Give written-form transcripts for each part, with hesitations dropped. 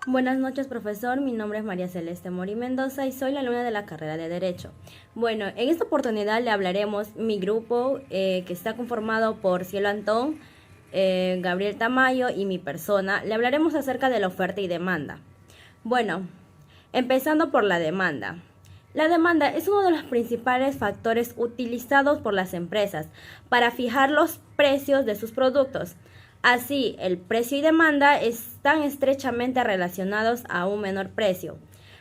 Buenas noches, profesor. Mi nombre es María Celeste Mori Mendoza y soy la alumna de la carrera de Derecho. Bueno, en esta oportunidad le hablaremos mi grupo que está conformado por Cielo Antón, Gabriel Tamayo y mi persona. Le hablaremos acerca de la oferta y demanda. Bueno, empezando por la demanda. La demanda es uno de los principales factores utilizados por las empresas para fijar los precios de sus productos. Así, el precio y demanda están estrechamente relacionados a un menor precio,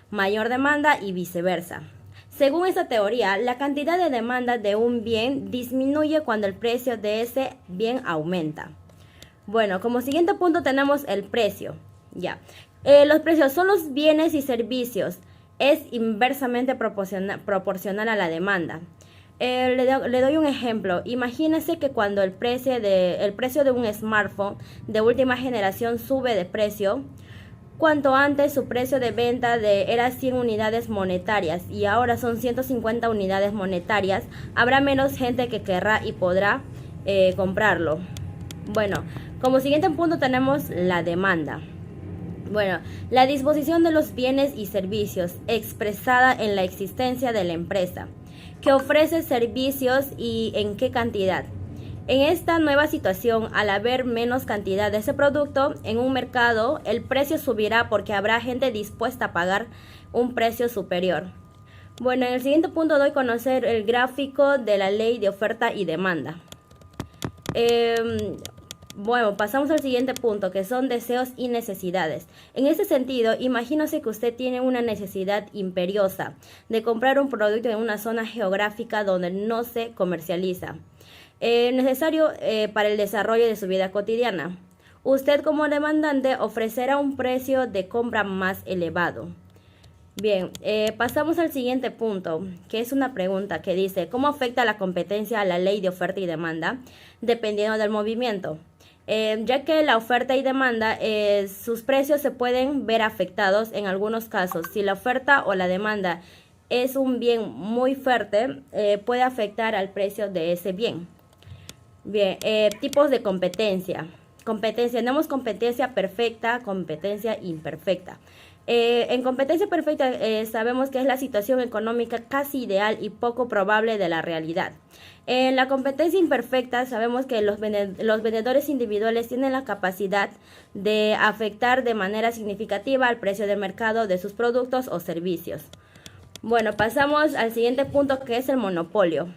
mayor demanda y viceversa. Según esta teoría, la cantidad de demanda de un bien disminuye cuando el precio de ese bien aumenta. Bueno, como siguiente punto tenemos el precio. Ya. Los precios son los bienes y servicios. Es inversamente proporcional a la demanda. Le doy un ejemplo. Imagínese que cuando el precio de un smartphone de última generación sube de precio, cuanto antes su precio de venta era 100 unidades monetarias y ahora son 150 unidades monetarias, habrá menos gente que querrá y podrá comprarlo. Bueno, como siguiente punto tenemos la demanda. Bueno, la disposición de los bienes y servicios expresada en la existencia de la empresa, que ofrece servicios y en qué cantidad. En esta nueva situación, al haber menos cantidad de ese producto en un mercado, el precio subirá porque habrá gente dispuesta a pagar un precio superior. Bueno, en el siguiente punto doy a conocer el gráfico de la ley de oferta y demanda. Bueno, pasamos al siguiente punto, que son deseos y necesidades. En este sentido, imagínese que usted tiene una necesidad imperiosa de comprar un producto en una zona geográfica donde no se comercializa, necesario para el desarrollo de su vida cotidiana. Usted como demandante ofrecerá un precio de compra más elevado. Bien, pasamos al siguiente punto, que es una pregunta que dice, ¿cómo afecta la competencia a la ley de oferta y demanda? Dependiendo del movimiento. Ya que la oferta y demanda, sus precios se pueden ver afectados en algunos casos. Si la oferta o la demanda es un bien muy fuerte, puede afectar al precio de ese bien. Bien, tipos de competencia. Tenemos competencia perfecta, competencia imperfecta. En competencia perfecta sabemos que es la situación económica casi ideal y poco probable de la realidad. En la competencia imperfecta sabemos que los vendedores individuales tienen la capacidad de afectar de manera significativa al precio del mercado de sus productos o servicios. Bueno, pasamos al siguiente punto, que es el monopolio.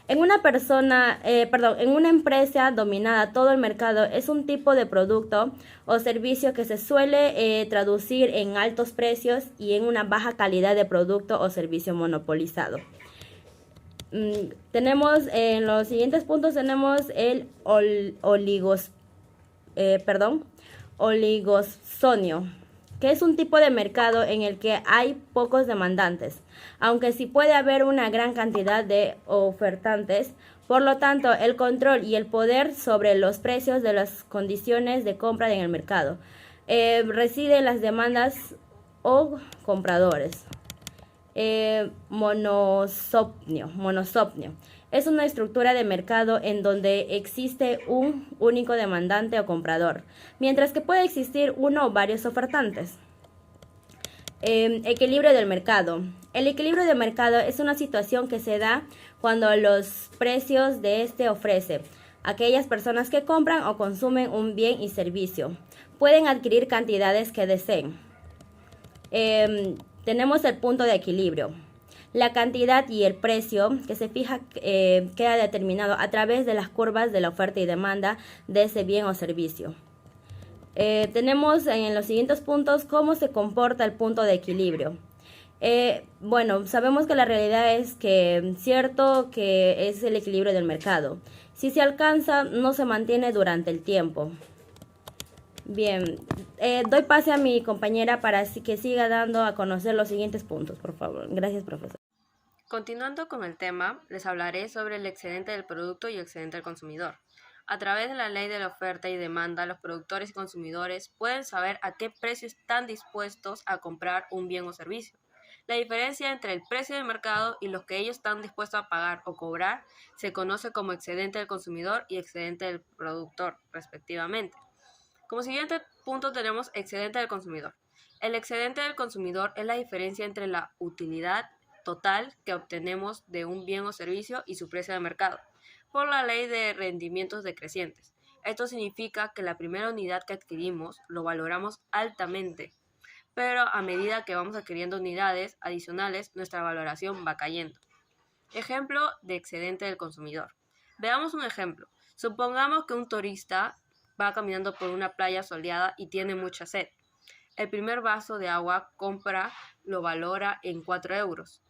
En una empresa dominada todo el mercado es un tipo de producto o servicio que se suele traducir en altos precios y en una baja calidad de producto o servicio monopolizado. Tenemos en los siguientes puntos tenemos el oligosonio, que es un tipo de mercado en el que hay pocos demandantes, aunque sí puede haber una gran cantidad de ofertantes. Por lo tanto, el control y el poder sobre los precios de las condiciones de compra en el mercado reside en las demandas o compradores. Monosomnio. Es una estructura de mercado en donde existe un único demandante o comprador, mientras que puede existir uno o varios ofertantes. Equilibrio del mercado. El equilibrio del mercado es una situación que se da cuando los precios de este ofrece. Aquellas personas que compran o consumen un bien y servicio pueden adquirir cantidades que deseen. Tenemos el punto de equilibrio. La cantidad y el precio que se fija queda determinado a través de las curvas de la oferta y demanda de ese bien o servicio. Tenemos en los siguientes puntos cómo se comporta el punto de equilibrio. Bueno, sabemos que la realidad es que cierto que es el equilibrio del mercado. Si se alcanza, no se mantiene durante el tiempo. Bien, doy pase a mi compañera para que siga dando a conocer los siguientes puntos, por favor. Gracias, profesor. Continuando con el tema, les hablaré sobre el excedente del producto y excedente del consumidor. A través de la ley de la oferta y demanda, los productores y consumidores pueden saber a qué precio están dispuestos a comprar un bien o servicio. La diferencia entre el precio del mercado y lo que ellos están dispuestos a pagar o cobrar se conoce como excedente del consumidor y excedente del productor, respectivamente. Como siguiente punto tenemos excedente del consumidor. El excedente del consumidor es la diferencia entre la utilidad total que obtenemos de un bien o servicio y su precio de mercado, por la ley de rendimientos decrecientes. Esto significa que la primera unidad que adquirimos lo valoramos altamente, pero a medida que vamos adquiriendo unidades adicionales, nuestra valoración va cayendo. Ejemplo de excedente del consumidor. Veamos un ejemplo. Supongamos que un turista va caminando por una playa soleada y tiene mucha sed. El primer vaso de agua lo valora en 4 euros.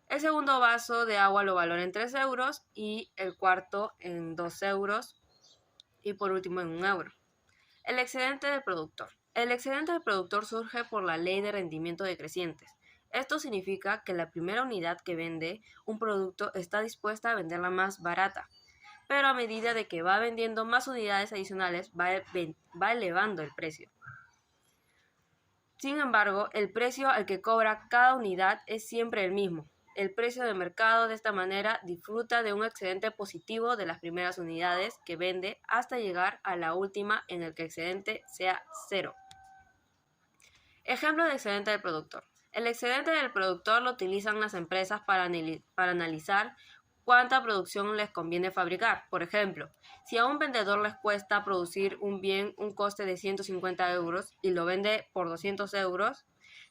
El segundo vaso de agua lo valora en 3 euros y el cuarto en 2 euros y por último en 1 euro. El excedente del productor. El excedente del productor surge por la ley de rendimiento decrecientes. Esto significa que la primera unidad que vende un producto está dispuesta a venderla más barata, pero a medida de que va vendiendo más unidades adicionales va elevando el precio. Sin embargo, el precio al que cobra cada unidad es siempre el mismo. El precio de mercado de esta manera disfruta de un excedente positivo de las primeras unidades que vende hasta llegar a la última en el que el excedente sea cero. Ejemplo de excedente del productor. El excedente del productor lo utilizan las empresas para analizar cuánta producción les conviene fabricar. Por ejemplo, si a un vendedor les cuesta producir un bien un coste de 150 euros y lo vende por 200 euros,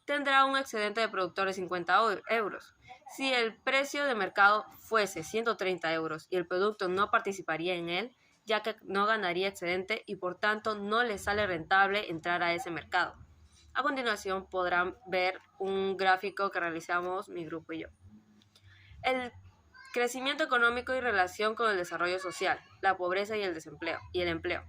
tendrá un excedente de productor de 50 euros. Si el precio de mercado fuese 130 euros y el producto no participaría en él, ya que no ganaría excedente y por tanto no le sale rentable entrar a ese mercado. A continuación podrán ver un gráfico que realizamos mi grupo y yo. El crecimiento económico y relación con el desarrollo social, la pobreza y el empleo.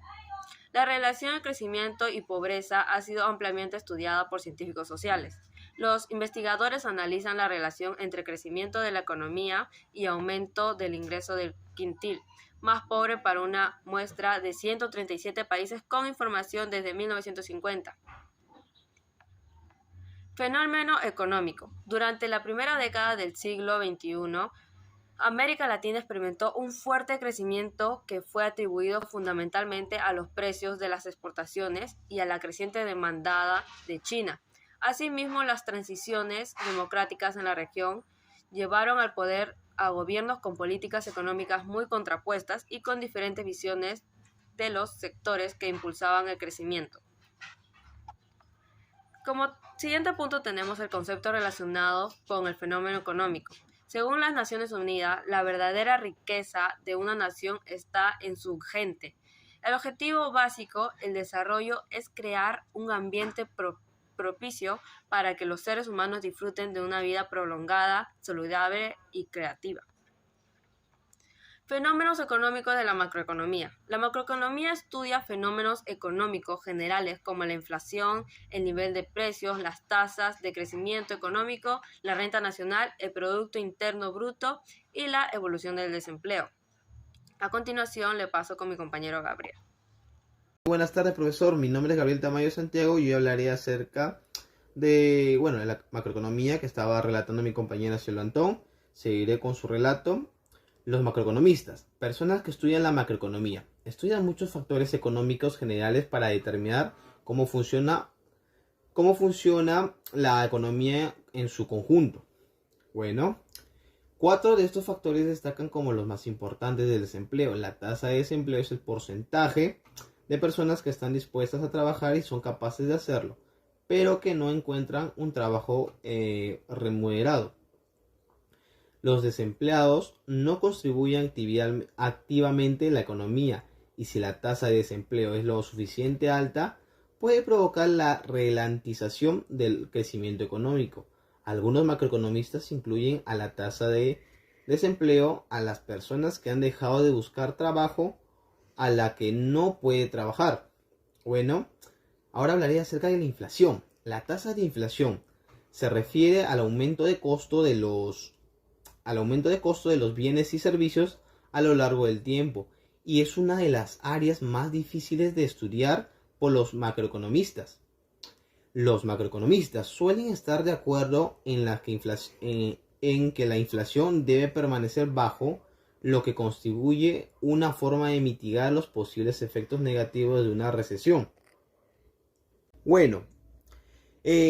La relación de crecimiento y pobreza ha sido ampliamente estudiada por científicos sociales. Los investigadores analizan la relación entre crecimiento de la economía y aumento del ingreso del quintil más pobre para una muestra de 137 países con información desde 1950. Fenómeno económico. Durante la primera década del siglo XXI, América Latina experimentó un fuerte crecimiento que fue atribuido fundamentalmente a los precios de las exportaciones y a la creciente demanda de China. Asimismo, las transiciones democráticas en la región llevaron al poder a gobiernos con políticas económicas muy contrapuestas y con diferentes visiones de los sectores que impulsaban el crecimiento. Como siguiente punto tenemos el concepto relacionado con el fenómeno económico. Según las Naciones Unidas, la verdadera riqueza de una nación está en su gente. El objetivo básico, el desarrollo, es crear un ambiente propicio para que los seres humanos disfruten de una vida prolongada, saludable y creativa. Fenómenos económicos de la macroeconomía. La macroeconomía estudia fenómenos económicos generales como la inflación, el nivel de precios, las tasas de crecimiento económico, la renta nacional, el Producto Interno Bruto y la evolución del desempleo. A continuación le paso con mi compañero Gabriel. Buenas tardes, profesor. Mi nombre es Gabriel Tamayo Santiago y yo hablaré acerca de la macroeconomía que estaba relatando mi compañera Cielo Antón. Seguiré con su relato. Los macroeconomistas, personas que estudian la macroeconomía, estudian muchos factores económicos generales para determinar cómo funciona la economía en su conjunto. Bueno, 4 de estos factores destacan como los más importantes del desempleo. La tasa de desempleo es el porcentaje de personas que están dispuestas a trabajar y son capaces de hacerlo, pero que no encuentran un trabajo remunerado. Los desempleados no contribuyen activamente a la economía y si la tasa de desempleo es lo suficiente alta, puede provocar la ralentización del crecimiento económico. Algunos macroeconomistas incluyen a la tasa de desempleo a las personas que han dejado de buscar trabajo a la que no puede trabajar. Bueno, ahora hablaré acerca de la inflación. La tasa de inflación se refiere al aumento de costo de los bienes y servicios a lo largo del tiempo y es una de las áreas más difíciles de estudiar por los macroeconomistas. Los macroeconomistas suelen estar de acuerdo en que la inflación debe permanecer bajo, lo que constituye una forma de mitigar los posibles efectos negativos de una recesión. Bueno,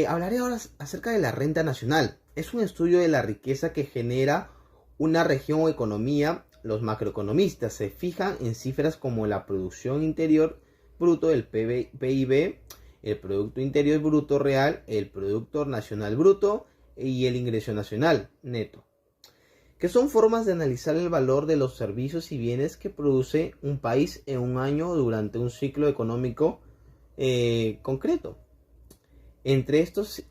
Hablaré ahora acerca de la renta nacional. Es un estudio de la riqueza que genera una región o economía. Los macroeconomistas se fijan en cifras como la producción interior bruto, el PIB, el Producto Interior Bruto Real, el Producto Nacional Bruto y el ingreso nacional neto, que son formas de analizar el valor de los servicios y bienes que produce un país en un año durante un ciclo económico concreto. Entre estas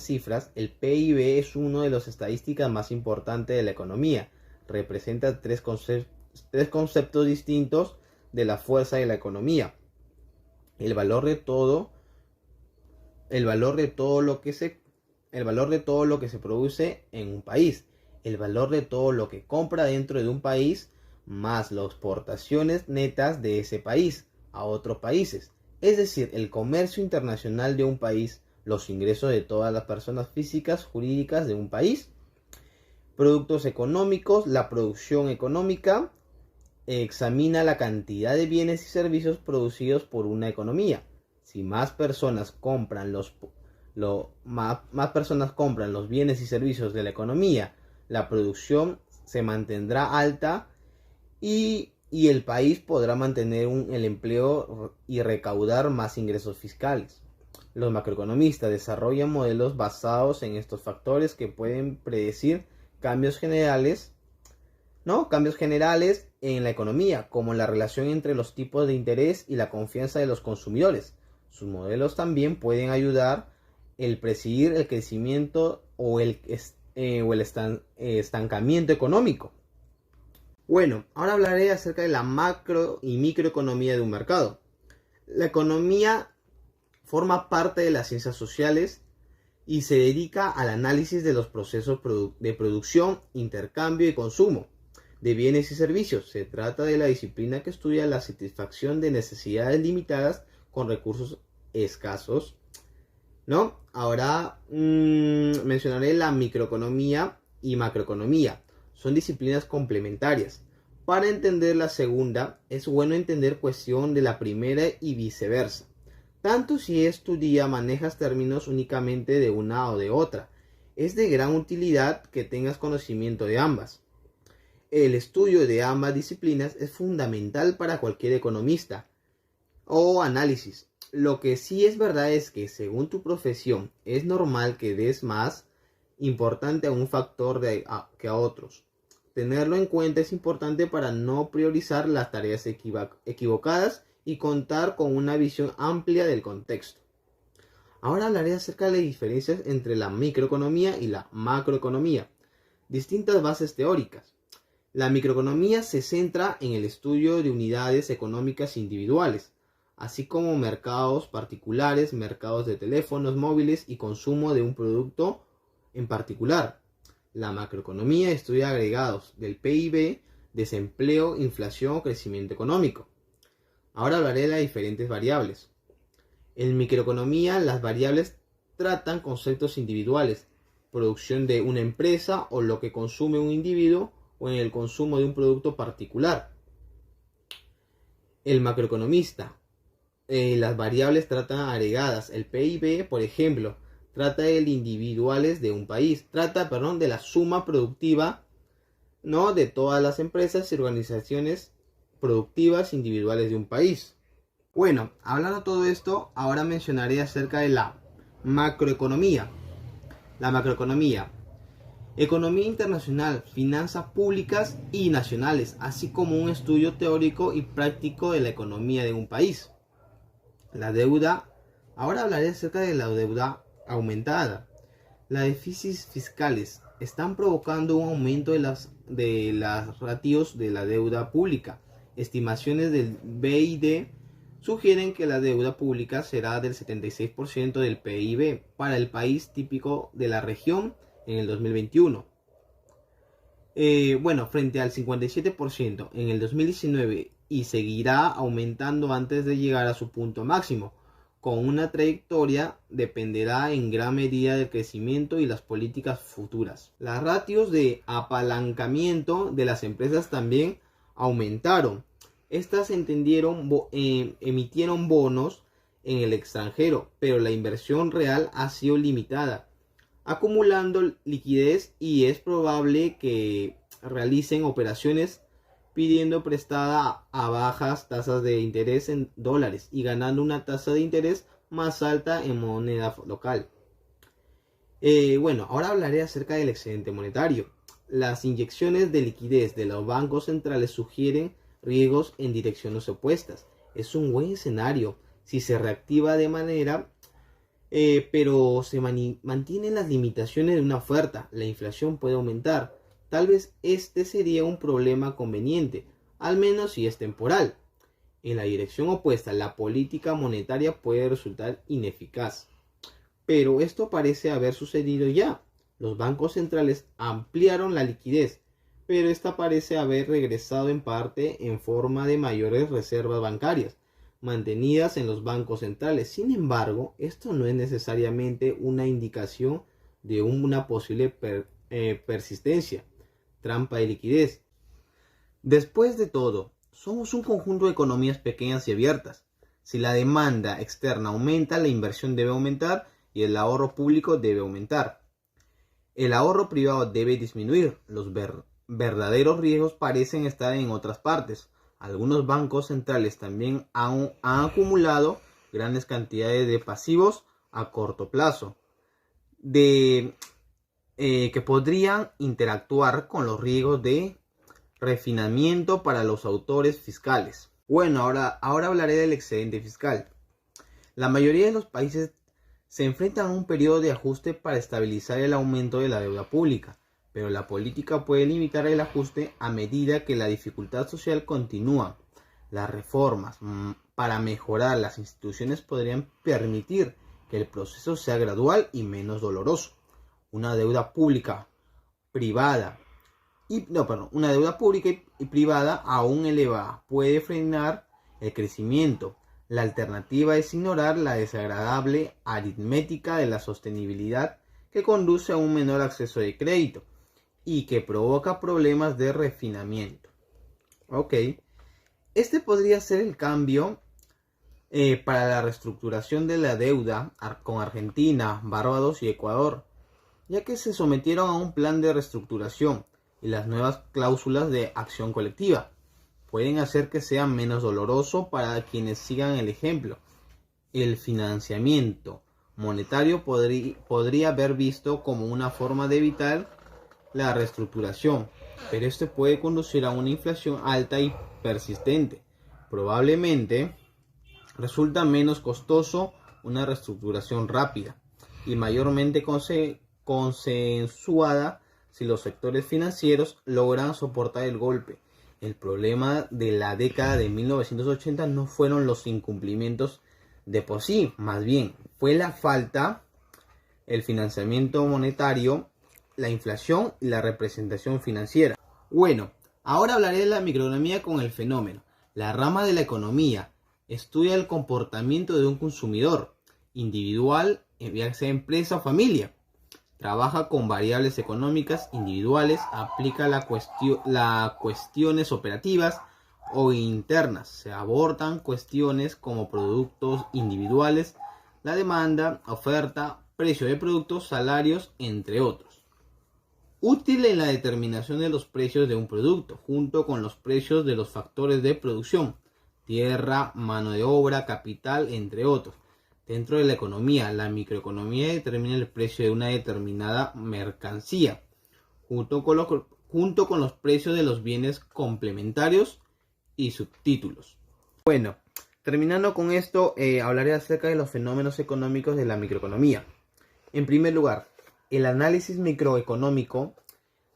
cifras, el PIB es una de las estadísticas más importantes de la economía. Representa tres conceptos distintos de la fuerza de la economía. El valor de todo lo que se produce en un país, el valor de todo lo que compra dentro de un país, más las exportaciones netas de ese país a otros países. Es decir, el comercio internacional de un país, los ingresos de todas las personas físicas, jurídicas de un país, productos económicos, la producción económica, examina la cantidad de bienes y servicios producidos por una economía. Si más personas compran los bienes y servicios de la economía, la producción se mantendrá alta y el país podrá mantener el empleo y recaudar más ingresos fiscales. Los macroeconomistas desarrollan modelos basados en estos factores que pueden predecir cambios generales en la economía, como la relación entre los tipos de interés y la confianza de los consumidores. Sus modelos también pueden ayudar a predecir el crecimiento o el estancamiento económico. Bueno, ahora hablaré acerca de la macro y microeconomía de un mercado. La economía forma parte de las ciencias sociales y se dedica al análisis de los procesos de producción, intercambio y consumo de bienes y servicios. Se trata de la disciplina que estudia la satisfacción de necesidades limitadas con recursos escasos, ¿no? Ahora mencionaré la microeconomía y macroeconomía. Son disciplinas complementarias. Para entender la segunda, es bueno entender cuestión de la primera y viceversa. Tanto si tu día manejas términos únicamente de una o de otra. Es de gran utilidad que tengas conocimiento de ambas. El estudio de ambas disciplinas es fundamental para cualquier economista o análisis. Lo que sí es verdad es que según tu profesión es normal que des más importante a un factor que a otros. Tenerlo en cuenta es importante para no priorizar las tareas equivocadas y contar con una visión amplia del contexto. Ahora hablaré acerca de las diferencias entre la microeconomía y la macroeconomía. Distintas bases teóricas. La microeconomía se centra en el estudio de unidades económicas individuales, así como mercados particulares, mercados de teléfonos móviles y consumo de un producto en particular. La macroeconomía estudia agregados del PIB, desempleo, inflación o crecimiento económico. Ahora hablaré de las diferentes variables. En microeconomía, las variables tratan conceptos individuales, producción de una empresa o lo que consume un individuo o en el consumo de un producto particular. El macroeconomista, las variables tratan agregadas. El PIB, por ejemplo, trata de individuales de un país, de la suma productiva, ¿no?, de todas las empresas y organizaciones productivas individuales de un país. Bueno, hablando de todo esto, ahora mencionaré acerca de la macroeconomía. La macroeconomía: economía internacional, finanzas públicas y nacionales, así como un estudio teórico y práctico de la economía de un país. La deuda. Ahora hablaré acerca de la deuda aumentada. Los déficits fiscales están provocando un aumento de las ratios de la deuda pública. Estimaciones del BID sugieren que la deuda pública será del 76% del PIB para el país típico de la región en el 2021. Frente al 57% en el 2019, y seguirá aumentando antes de llegar a su punto máximo. Con una trayectoria dependerá en gran medida del crecimiento y las políticas futuras. Las ratios de apalancamiento de las empresas también aumentaron. Estas emitieron bonos en el extranjero, pero la inversión real ha sido limitada, acumulando liquidez, y es probable que realicen operaciones pidiendo prestada a bajas tasas de interés en dólares y ganando una tasa de interés más alta en moneda local. Bueno, ahora hablaré acerca del excedente monetario. Las inyecciones de liquidez de los bancos centrales sugieren riesgos en direcciones opuestas. Es un buen escenario si se reactiva de manera, pero se mantienen las limitaciones de una oferta. La inflación puede aumentar. Tal vez este sería un problema conveniente, al menos si es temporal. En la dirección opuesta, la política monetaria puede resultar ineficaz. Pero esto parece haber sucedido ya. Los bancos centrales ampliaron la liquidez, pero esta parece haber regresado en parte en forma de mayores reservas bancarias, mantenidas en los bancos centrales. Sin embargo, esto no es necesariamente una indicación de una posible persistencia. Trampa de liquidez. Después de todo, somos un conjunto de economías pequeñas y abiertas. Si la demanda externa aumenta, la inversión debe aumentar y el ahorro público debe aumentar. El ahorro privado debe disminuir. Los verdaderos riesgos parecen estar en otras partes. Algunos bancos centrales también han acumulado grandes cantidades de pasivos a corto plazo que podrían interactuar con los riesgos de refinamiento para los autores fiscales. Bueno, ahora hablaré del excedente fiscal. La mayoría de los países se enfrentan a un periodo de ajuste para estabilizar el aumento de la deuda pública, pero la política puede limitar el ajuste a medida que la dificultad social continúa. Las reformas para mejorar las instituciones podrían permitir que el proceso sea gradual y menos doloroso. Una deuda pública y privada aún elevada puede frenar el crecimiento. La alternativa es ignorar la desagradable aritmética de la sostenibilidad que conduce a un menor acceso de crédito y que provoca problemas de refinamiento. Este podría ser el cambio para la reestructuración de la deuda con Argentina, Barbados y Ecuador, ya que se sometieron a un plan de reestructuración y las nuevas cláusulas de acción colectiva pueden hacer que sea menos doloroso para quienes sigan el ejemplo. El financiamiento monetario podría haber visto como una forma de evitar la reestructuración, pero esto puede conducir a una inflación alta y persistente. Probablemente resulta menos costoso una reestructuración rápida y mayormente consensuada si los sectores financieros logran soportar el golpe. El problema de la década de 1980 no fueron los incumplimientos de por sí, más bien fue la falta, el financiamiento monetario, la inflación y la representación financiera. Bueno, ahora hablaré de la microeconomía con el fenómeno. La rama de la economía estudia el comportamiento de un consumidor individual, ya sea empresa o familia. Trabaja con variables económicas individuales, aplica las cuestiones operativas o internas. Se abordan cuestiones como productos individuales, la demanda, oferta, precio de productos, salarios, entre otros. Útil en la determinación de los precios de un producto, junto con los precios de los factores de producción, tierra, mano de obra, capital, entre otros. Dentro de la economía, la microeconomía determina el precio de una determinada mercancía, junto con los precios de los bienes complementarios y subtítulos. Bueno, terminando con esto, hablaré acerca de los fenómenos económicos de la microeconomía. En primer lugar, el análisis microeconómico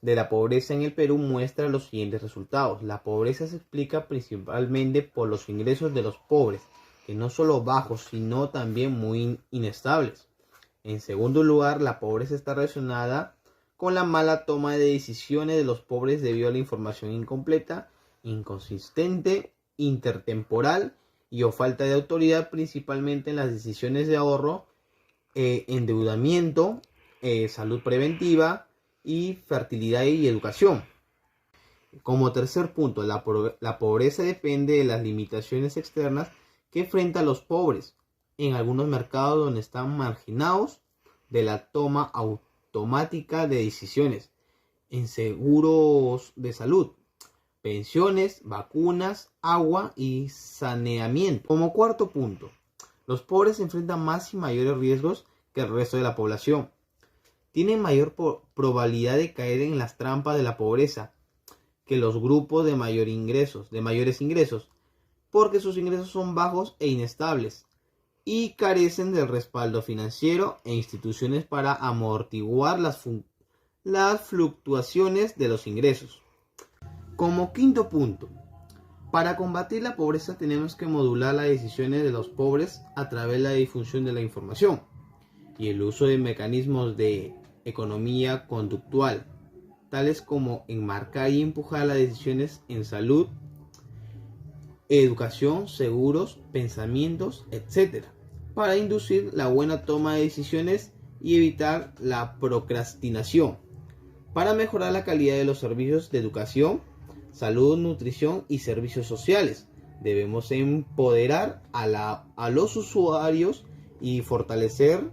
de la pobreza en el Perú muestra los siguientes resultados. La pobreza se explica principalmente por los ingresos de los pobres, que no solo bajos, sino también muy inestables. En segundo lugar, la pobreza está relacionada con la mala toma de decisiones de los pobres debido a la información incompleta, inconsistente, intertemporal y o falta de autoridad, principalmente en las decisiones de ahorro, endeudamiento, salud preventiva y fertilidad y educación. Como tercer punto, la pobreza depende de las limitaciones externas que enfrentan los pobres, en algunos mercados donde están marginados de la toma automática de decisiones, en seguros de salud, pensiones, vacunas, agua y saneamiento. Como cuarto punto, los pobres enfrentan más y mayores riesgos que el resto de la población. Tienen mayor probabilidad de caer en las trampas de la pobreza que los grupos de mayores ingresos, porque sus ingresos son bajos e inestables y carecen del respaldo financiero e instituciones para amortiguar las fluctuaciones de los ingresos. Como quinto punto, para combatir la pobreza tenemos que modular las decisiones de los pobres a través de la difusión de la información y el uso de mecanismos de economía conductual, tales como enmarcar y empujar las decisiones en salud, educación, seguros, pensamientos, etc., para inducir la buena toma de decisiones y evitar la procrastinación, para mejorar la calidad de los servicios de educación, salud, nutrición y servicios sociales. Debemos empoderar a los usuarios y fortalecer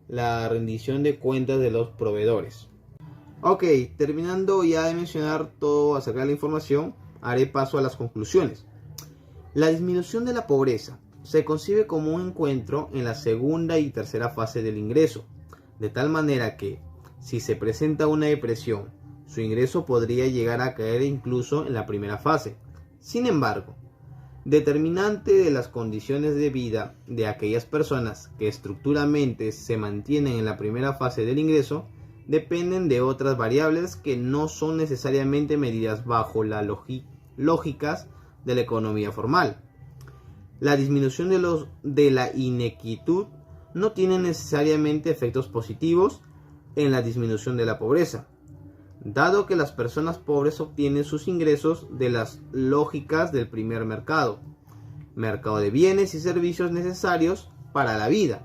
la rendición de cuentas de los proveedores. Ok, terminando ya de mencionar todo acerca de la información, haré paso a las conclusiones. La disminución de la pobreza se concibe como un encuentro en la segunda y tercera fase del ingreso, de tal manera que, si se presenta una depresión, su ingreso podría llegar a caer incluso en la primera fase. Sin embargo, determinante de las condiciones de vida de aquellas personas que estructuralmente se mantienen en la primera fase del ingreso dependen de otras variables que no son necesariamente medidas bajo las lógicas de la economía formal. La disminución de la inequitud no tiene necesariamente efectos positivos en la disminución de la pobreza, dado que las personas pobres obtienen sus ingresos de las lógicas del primer mercado de bienes y servicios necesarios para la vida,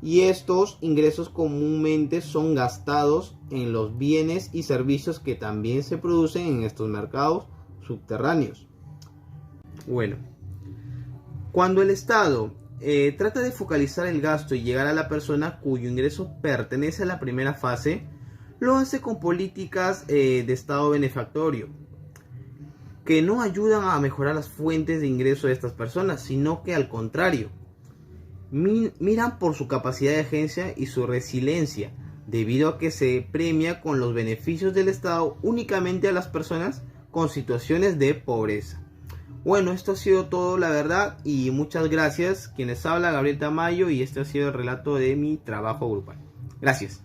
y estos ingresos comúnmente son gastados en los bienes y servicios que también se producen en estos mercados subterráneos. Bueno, cuando el Estado trata de focalizar el gasto y llegar a la persona cuyo ingreso pertenece a la primera fase, lo hace con políticas de Estado benefactorio, que no ayudan a mejorar las fuentes de ingreso de estas personas, sino que al contrario, miran por su capacidad de agencia y su resiliencia, debido a que se premia con los beneficios del Estado únicamente a las personas con situaciones de pobreza. Bueno, esto ha sido todo, la verdad, y muchas gracias. Quienes habla, Gabriel Tamayo, y este ha sido el relato de mi trabajo grupal. Gracias.